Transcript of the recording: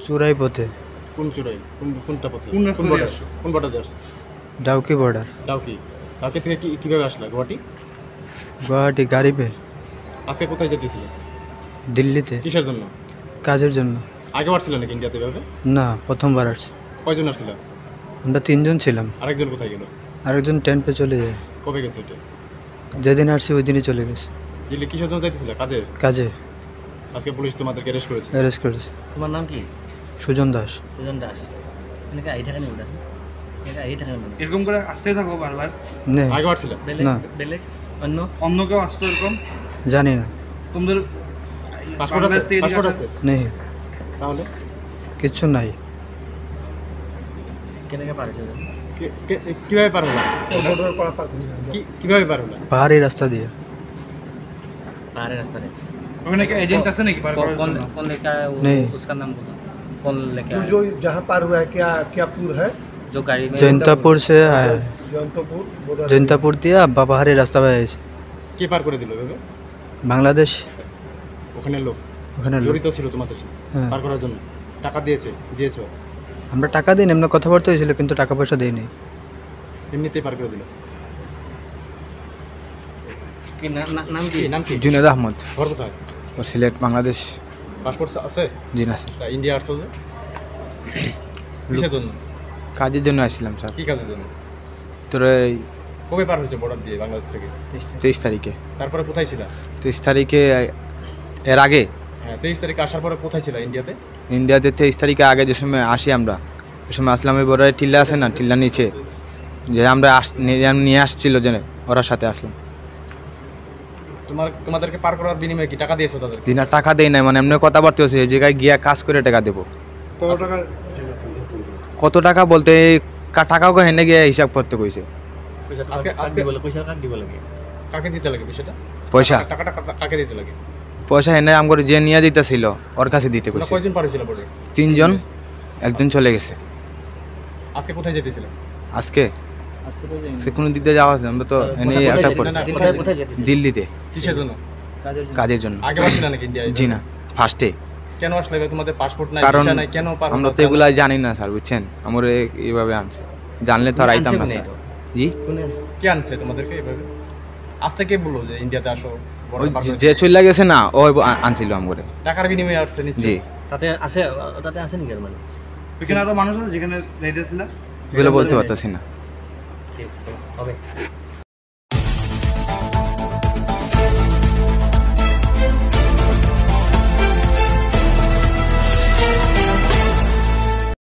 চুরাই পথে। কোন চুরাই? কোনটা পথে? কোন বর্ডার যাচ্ছে? ডাউকি বর্ডার। ডাউকি থেকে কিভাবে আসলা গুয়াহাটি? গুয়াহাটি গাড়ি পে। আজকে কোথায় যেতেছিলে? দিল্লিতে। কিসের জন্য? কাজের জন্য। আগে আসছিল নাকি ইন্ডিয়াতে এভাবে? না, প্রথমবার আসছে। কয়জন আসছিল? আমরা 3 জন ছিলাম। আরেকজন কোথায় গেল? আরেকজন ট্রেন পে চলে যায়। কবে গেছে এটা? যেদিন আসছি ওই দিনই চলে গেছে। দিল্লি কিসের জন্য যাইতেছিল? কাজে? কাজে। আজকে পুলিশ তোমাদেরকে অ্যারেস্ট করেছে? অ্যারেস্ট করেছে। তোমার নাম কি? সুজন দাস। সুজন দাস। এনেকে আই থাকা নেই এরকম করে আসতে থাকো বারবার? নেই। আগে আসছিল? না। বেলেগ অন্য কেউ আসতো এরকম? জানি না। তোমাদের পাসপোর্ট আছে? নেই। তাহলে কিচ্ছু নাই। কেনেকে পারছো? কিভাবে পার হলো? কিভাবে পার হলো? পাহাড়ি রাস্তা দিয়ে। পাহাড়ের রাস্তা রে। ওখানে কি এজেন্ট আছে নাকি পার করার জন্য? कौन लेकर आया वो? नहीं। उसका नाम बोलो। कौन लेकर आया? जो जहाँ पार हुआ है क्या पुर है? जो गाड़ी में জৈন্তাপুর से आया है। जौनपुर बॉर्डर। জৈন্তাপুর দিয়ে পাহাড়ি রাস্তা পাওয়া গেছে। কে পার করে দিল এভাবে? বাংলাদেশ। ওখানে লোক ওখানে লোক। জড়িত ছিল তোমাদের সাথে হ্যাঁ। পার করার জন্য? টাকা দিয়েছো? আমরা টাকা দিই, এমনি কথাবার্তা হয়েছিল, কিন্তু টাকা পয়সা দেয়নি। এমনিতেই পার করে দিল? কি নাম কি? জুনেদ আহমদ। ঘর কোথায়? সিলেট, বাংলাদেশ। পাসপোর্ট আছে? জি না স্যার। ইন্ডিয়া আসছো যে? কিসের জন্য? কাজের জন্য আসছিলাম স্যার। কি কাজের জন্য? তোর কবে পার হয়েছে বর্ডার দিয়ে বাংলাদেশ থেকে? 23 তারিখে। তারপরে কোথায় ছিলা? 23 তারিখে এর আগে। হ্যাঁ, 23 তারিখে আসার পরে কোথায় ছিলা ইন্ডিয়াতে? ইন্ডিয়াতে 23 তারিখে আগে যে সময় আসি আমরা, ওই সময় আসলাম ওই বর্ডারে টিল্লা আছে না, টিল্লা নিচে যে আমরা নিয়ে আসছিল যে ওরা সাথে আসলাম। তোমাদেরকে পার করার বিনিময়ে কি টাকা দিয়েছো তাদের? দিনা টাকা দেয় নাই, মানে এমনি কথাবার্তা হচ্ছে এই জায়গায় গিয়া কাজ করে টাকা দেবো। কত টাকা বলতে টাকাও হেনে গিয়ে হিসাব করতে কইছে। আজকে বলে পয়সা কাক দিব লাগে। কাকে দিতে লাগে বিষয়টা? পয়সা টাকাটা কাকে দিতে লাগে? পয়সা হেনে আমগরে যে নিয়ে দিতেছিল ওর কাছে দিতে কইছে। কয়জন পার হয়েছিল বর্ডার? 3 জন, একজন চলে গেছে। আজকে কোথায় যেতেছিল? আজকে সে কোনো দিতে যাওয়া আমরা তো এনে একটা কোথায় যেতে? দিল্লিতে। কিসের জন্য? কাজের জন্য। আগে আসলে নাকি ইন্ডিয়া? জি না, ফার্স্টে। কেন আসলে? তোমাদের পাসপোর্ট নাই, কারণ ভিসা নাই, কেন পার? আমরা তো এগুলা জানি না স্যার, বুঝছেন? আমরা এইভাবে আনছে, জানলে তো আর আইতাম না স্যার। জি, কে আনছে তোমাদেরকে এভাবে? আজ থেকে বললো যে ইন্ডিয়াতে আসো, ওই যে চলে গেছে না ও আনছিল আমগরে। টাকার বিনিময়ে আসছে নিশ্চয়ই? জি। তাতে আছে নাকি আর মানে? ওইখানে আরো মানুষ আছে যেখানে যাইতেছিল? এগুলো বলতে পারতাছি না। ঠিক আছে, হবে।